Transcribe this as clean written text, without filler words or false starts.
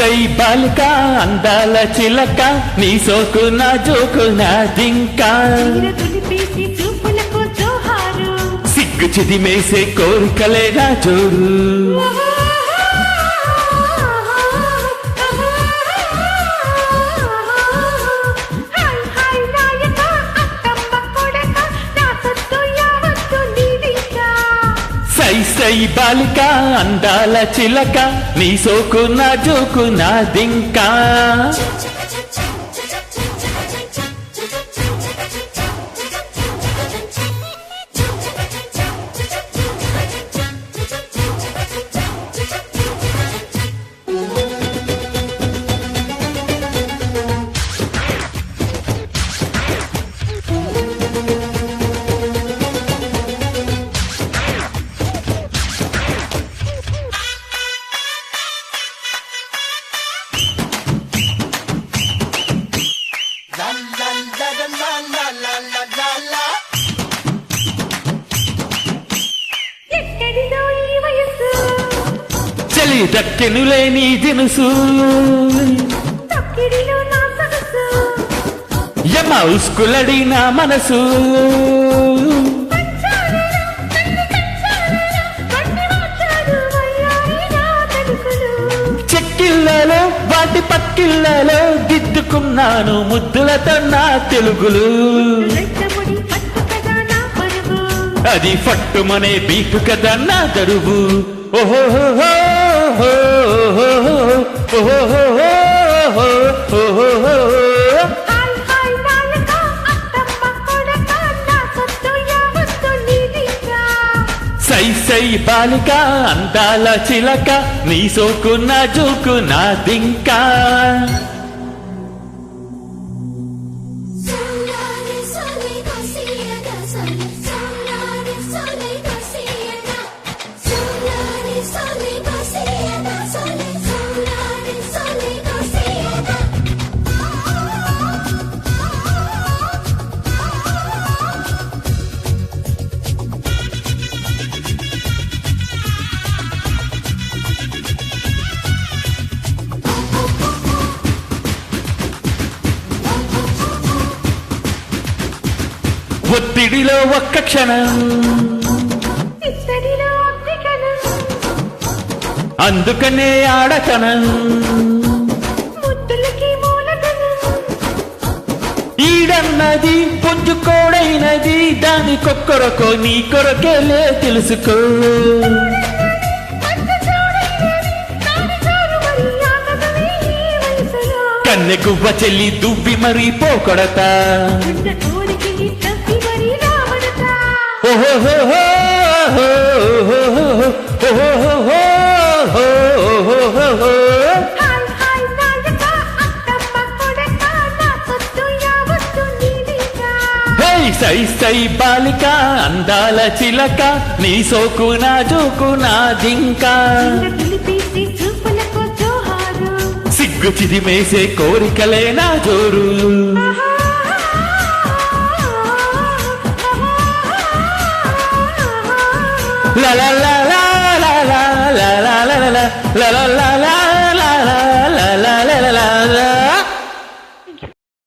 సై బాలిక అందాల చిలక నీ సోకు నా జోకు నా దింకా సిగ్గు చిదిమేసే కోరికలే నా జోరు సై బాలిక అందాల చిలక నీ సోకు నా జోకు నా దింకా చలి దక్కెనులే నీ దినుసు యమ ఉస్కులడి నా మనసు చెక్కిళ్ళలో వాటి పక్కిళ్ళలో దిద్దుకున్నాను ముద్దులతో నా తెలుగులు అది ఫట్టుమనే బీటు కదా నా దరువు సై సై బాలిక అందాల చిలక నీ సోకు నా జోకు నా దింకా ఒత్తిడిలో ఒక్క క్షణం అందుకనే ఆడతనం ఈడన్నది పుంజుకోడైనది దాని కొక్కరకో నీ కొరకేలే తెలుసుకో కన్నెగువ్వ చెల్లి దువ్వి మరీ పోకొడతా సై సై బాలిక అందాల చిలక నీ సోకు నా జోకు నా దింకా సిగ్గు చిదిమేసే కోరికలే నా జోరు la la la la la la la la la la la la la